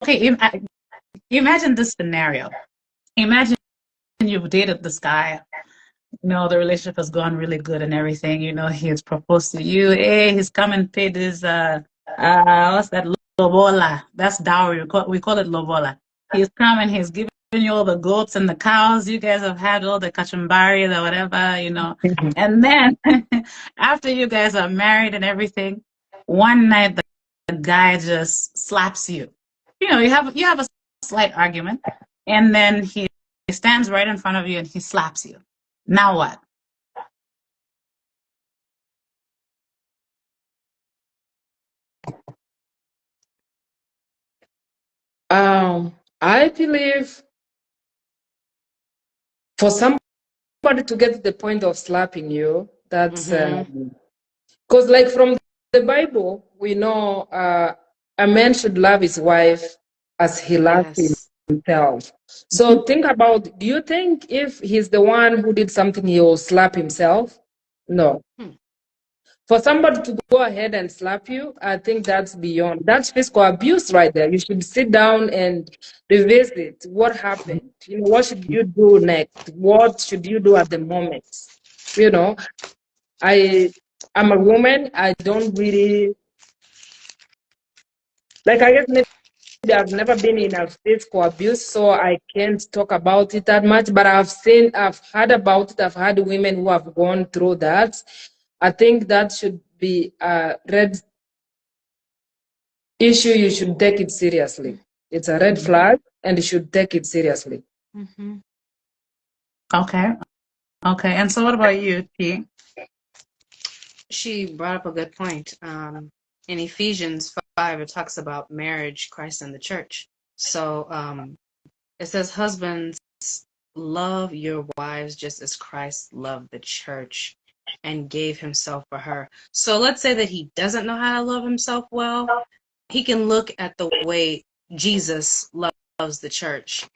okay, imagine this scenario. Imagine you've dated this guy. The relationship has gone really good and everything. He has proposed to you. Hey, he's come and paid his what's that? Lobola. That's dowry. We call it lobola. He's come and he's given you all the goats and the cows. You guys have had all the kachumbari or whatever. And then after you guys are married and everything, one night the guy just slaps you. You have a slight argument, and then he stands right in front of you and he slaps you. Now what? I believe for somebody to get to the point of slapping you, that's because, like, from the Bible, we know a man should love his wife as he loves Yes. himself. So think about, do you think if he's the one who did something, he will slap himself? No. Hmm. For somebody to go ahead and slap you, I think that's physical abuse right there. You should sit down and revisit what happened. What should you do next? What should you do at the moment? You know, I'm a woman. I don't really, like, I guess maybe I've never been in a physical abuse, so I can't talk about it that much, but I've heard about it. I've had women who have gone through that. I think that should be a red issue. You should take it seriously. It's a red flag, and you should take it seriously. Okay. Okay. And so what about you, T? She brought up a good point. In Ephesians 5, it talks about marriage, Christ, and the church. So it says, husbands, love your wives just as Christ loved the church and gave himself for her. So let's say that he doesn't know how to love himself well. He can look at the way Jesus loves the church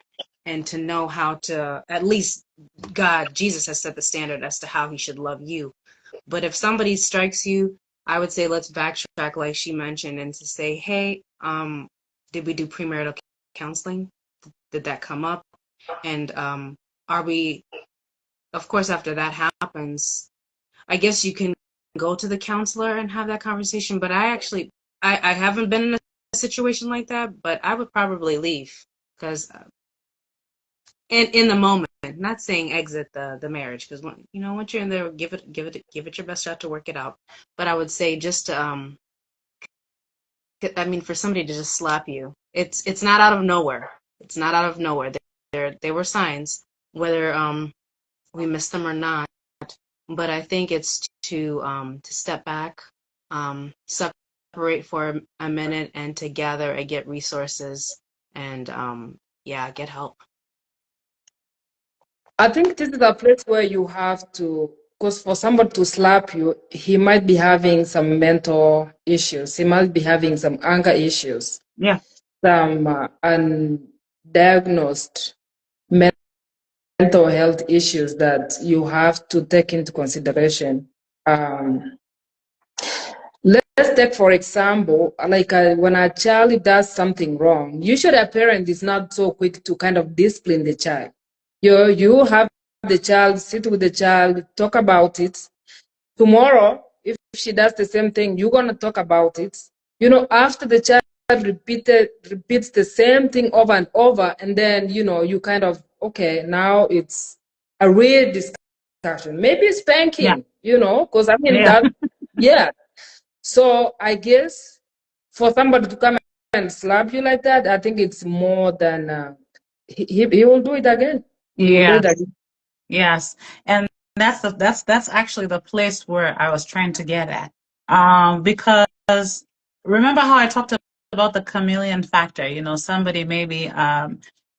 and to know how to, at least Jesus has set the standard as to how he should love you. But if somebody strikes you, I would say let's backtrack, like she mentioned, and to say, hey, did we do premarital counseling? Did that come up? And are we, of course, after that happens, I guess you can go to the counselor and have that conversation. But I haven't been in a situation like that, but I would probably leave because in the moment, not saying exit the marriage, because once you're in there, give it your best shot to work it out. But I would say just I mean, for somebody to just slap you, it's not out of nowhere. It's not out of nowhere. There were signs, whether we missed them or not. But I think it's to step back, separate for a minute, and to gather and get resources and get help. I think this is a place where you have to, because for somebody to slap you, he might be having some mental issues. He might be having some anger issues. Yeah. Some undiagnosed mental health issues that you have to take into consideration. Let's take, for example, like when a child does something wrong, usually a parent is not so quick to kind of discipline the child. You have the child, sit with the child, talk about it. Tomorrow, if she does the same thing, you're going to talk about it. After the child repeats the same thing over and over, and then, you kind of, okay, now it's a real discussion. Maybe spanking, because I mean, yeah. So I guess for somebody to come and slap you like that, I think it's more than he will do it again. Yes. Yes. And that's actually the place where I was trying to get at. Because remember how I talked about the chameleon factor, somebody maybe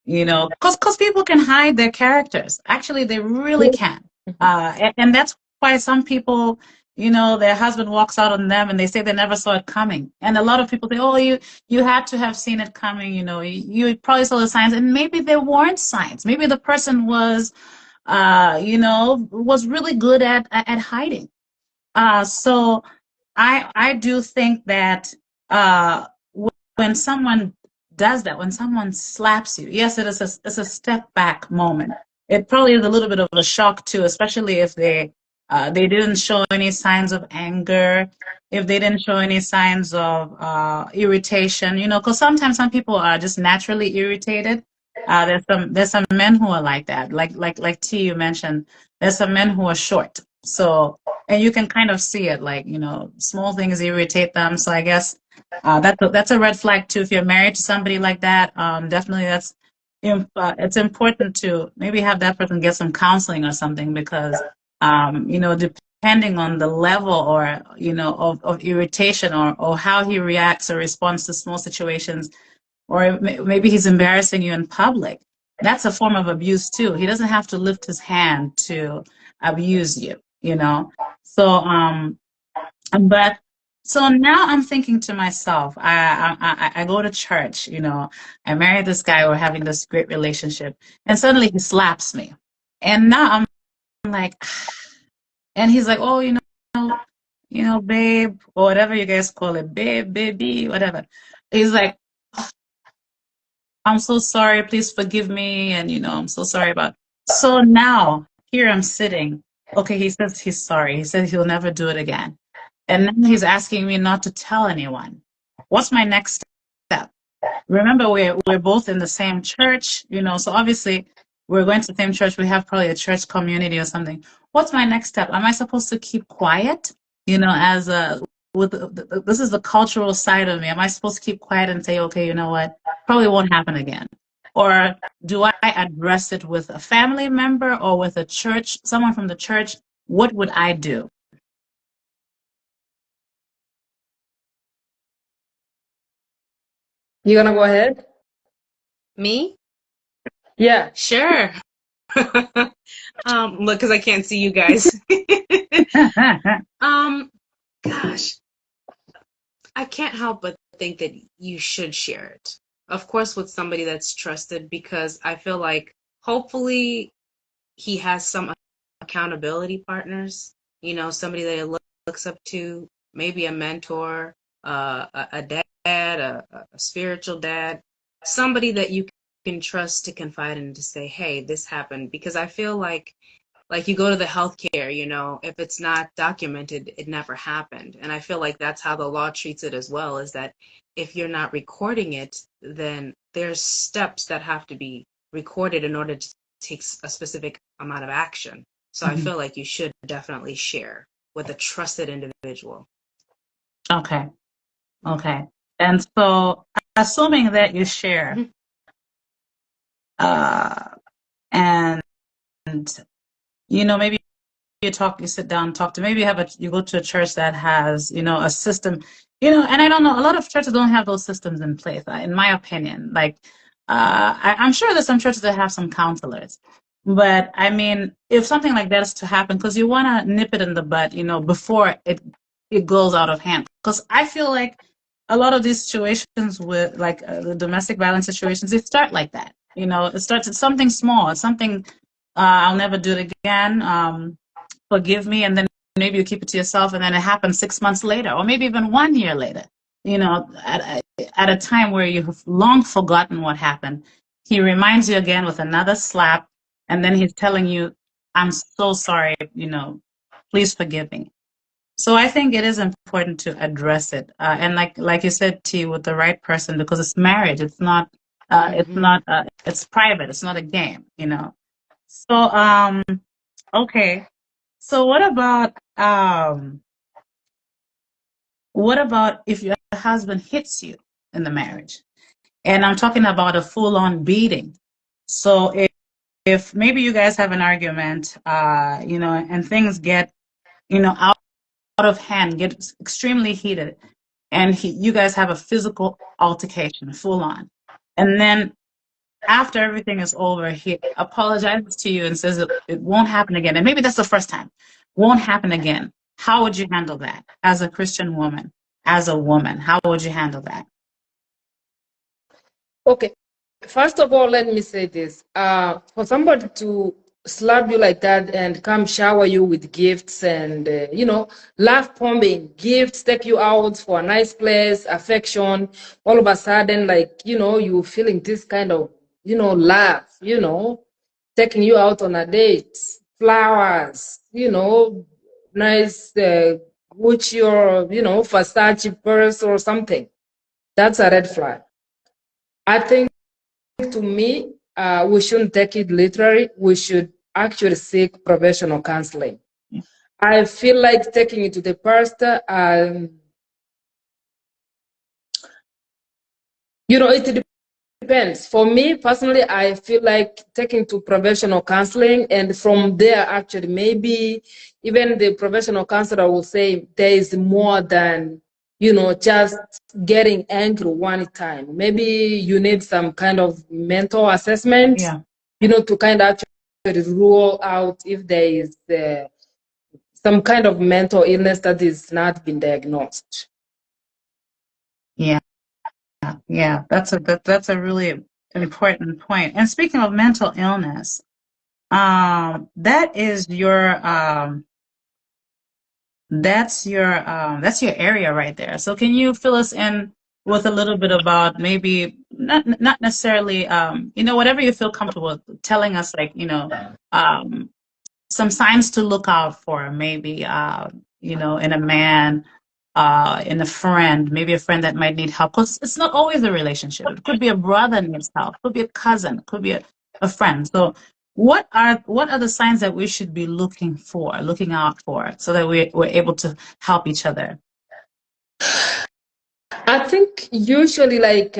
because people can hide their characters. Actually, they really can. And that's why some people, their husband walks out on them and they say they never saw it coming. And a lot of people say, oh, you had to have seen it coming, you probably saw the signs, and maybe there weren't signs. Maybe the person was was really good at hiding. So I do think that when someone does that, when someone slaps you, yes, it's a step back moment. It probably is a little bit of a shock too, especially if they didn't show any signs of anger, if they didn't show any signs of irritation, you know, because sometimes some people are just naturally irritated. There's some men who are like that, like T you mentioned. There's some men who are short, so and you can kind of see it, like, you know, small things irritate them. So I guess that's a red flag too. If you're married to somebody like that, definitely it's important to maybe have that person get some counseling or something, because you know, depending on the level, or you know, of irritation, or how he reacts or responds to small situations, or maybe he's embarrassing you in public. That's a form of abuse too. He doesn't have to lift his hand to abuse you, you know. So but so now I'm thinking to myself, I go to church, you know, I married this guy, we're having this great relationship, and suddenly he slaps me. And now I'm like, and he's like, oh, you know, babe, or whatever you guys call it, babe, baby, whatever. He's like, I'm so sorry, please forgive me, and you know, I'm so sorry about. So now here I'm sitting. Okay, he says he's sorry. He said he'll never do it again. And then he's asking me not to tell anyone. What's my next step? Remember, we're both in the same church, you know, so obviously we're going to the same church. We have probably a church community or something. What's my next step? Am I supposed to keep quiet? You know, as a this is the cultural side of me. Am I supposed to keep quiet and say, okay, you know what, probably won't happen again? Or do I address it with a family member or with a church, someone from the church? What would I do? You gonna go ahead? Me? Yeah. Sure. Look, because I can't see you guys. Gosh, I can't help but think that you should share it. Of course, with somebody that's trusted, because I feel like hopefully he has some accountability partners, you know, somebody that he looks up to, maybe a mentor, a dad, a spiritual dad, somebody that you can trust to confide in, to say, hey, this happened. Because I feel like you go to the healthcare, you know, if it's not documented, it never happened. And I feel like that's how the law treats it as well, is that if you're not recording it, then there's steps that have to be recorded in order to take a specific amount of action. So I feel like you should definitely share with a trusted individual. Okay. Okay. And so, assuming that you share, and you know, maybe you sit down, talk to, maybe you go to a church that has, you know, a system, you know, and I don't know, a lot of churches don't have those systems in place, in my opinion. Like, I'm sure there's some churches that have some counselors, but I mean, if something like that is to happen, because you want to nip it in the bud, you know, before it goes out of hand. Because I feel like a lot of these situations with like the domestic violence situations, they start like that. You know, it starts at something small, something, I'll never do it again. Forgive me, and then maybe you keep it to yourself, and then it happens 6 months later, or maybe even 1 year later, you know, at a time where you've long forgotten what happened. He reminds you again with another slap, and then he's telling you, I'm so sorry, you know, please forgive me. So I think it is important to address it, and like you said, T, with the right person, because it's marriage. It's not, it's private. It's not a game, you know. So okay. So what about if your husband hits you in the marriage? And I'm talking about a full-on beating. So if maybe you guys have an argument, you know, and things get, you know, out of hand, get extremely heated, and you guys have a physical altercation, full on, and then after everything is over, he apologizes to you and says it won't happen again. And maybe that's the first time. Won't happen again. How would you handle that as a Christian woman, as a woman? How would you handle that? Okay. First of all, let me say this. For somebody to slap you like that and come shower you with gifts and, love bombing, gifts, take you out for a nice place, affection, all of a sudden, like, you feeling this kind of, love, taking you out on a date, flowers, nice Gucci or, Versace purse or something. That's a red flag. I think to me, we shouldn't take it literally. We should actually seek professional counseling. I feel like taking it to the pastor, it depends. For me personally, I feel like taking to professional counseling, and from there, actually, maybe even the professional counselor will say there is more than, just getting angry one time. Maybe you need some kind of mental assessment, Yeah. to kind of actually rule out if there is some kind of mental illness that is not been diagnosed. Yeah. Yeah. That's a really important point. And speaking of mental illness, that is that's your area right there. So can you fill us in with a little bit about maybe not necessarily whatever you feel comfortable telling us, like, some signs to look out for, maybe in a man, in a friend, maybe a friend that might need help, because it's not always a relationship. It could be a brother needs help, could be a cousin, could be a friend. So what are the signs that we should be looking out for, so that we're able to help each other? I think usually like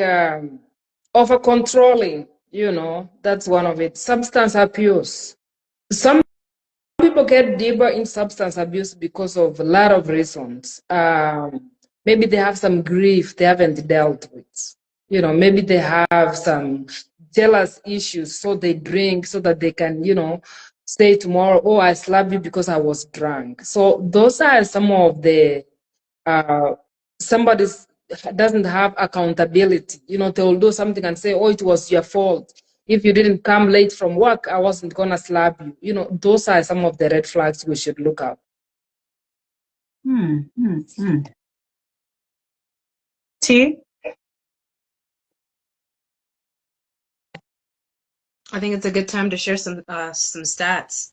over controlling, that's one of it. Substance abuse. Some people get deeper in substance abuse because of a lot of reasons. Maybe they have some grief they haven't dealt with. Maybe they have some jealous issues, so they drink so that they can, say tomorrow, oh, I slapped you because I was drunk. So those are some of the somebody doesn't have accountability. They will do something and say, oh, it was your fault. If you didn't come late from work, I wasn't going to slap you. Those are some of the red flags we should look out. T? I think it's a good time to share some stats.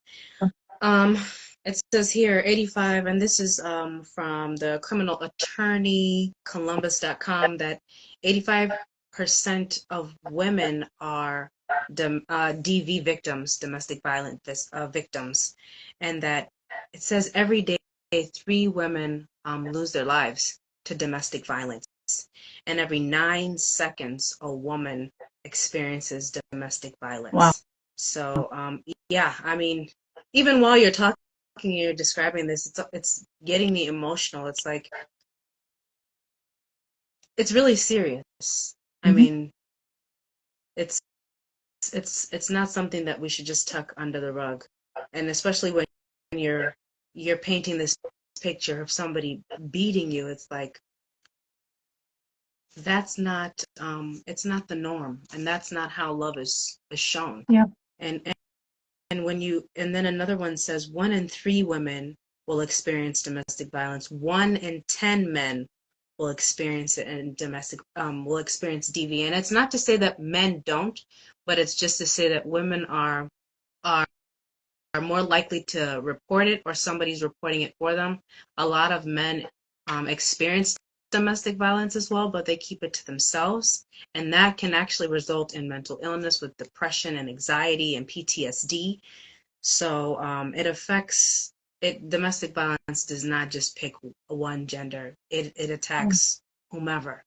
It says here 85, and this is from the criminal attorney Columbus.com, that 85% of women are DV victims, domestic violence victims, and that it says every day 3 women lose their lives to domestic violence, and every 9 seconds a woman experiences domestic violence. Wow. So yeah, I mean, even while you're talking, you're describing this, it's getting me emotional. It's like, it's really serious. Mm-hmm. I mean, it's not something that we should just tuck under the rug, and especially when you're painting this picture of somebody beating you. It's like, that's not it's not the norm, and that's not how love is shown. Yeah. And then another one says 1 in 3 women will experience domestic violence. 1 in 10 men will experience it, and will experience DV. And it's not to say that men don't, but it's just to say that women are more likely to report it, or somebody's reporting it for them. A lot of men experience domestic violence as well, but they keep it to themselves, and that can actually result in mental illness with depression and anxiety and PTSD. So it affects it. Domestic violence does not just pick one gender. It attacks whomever.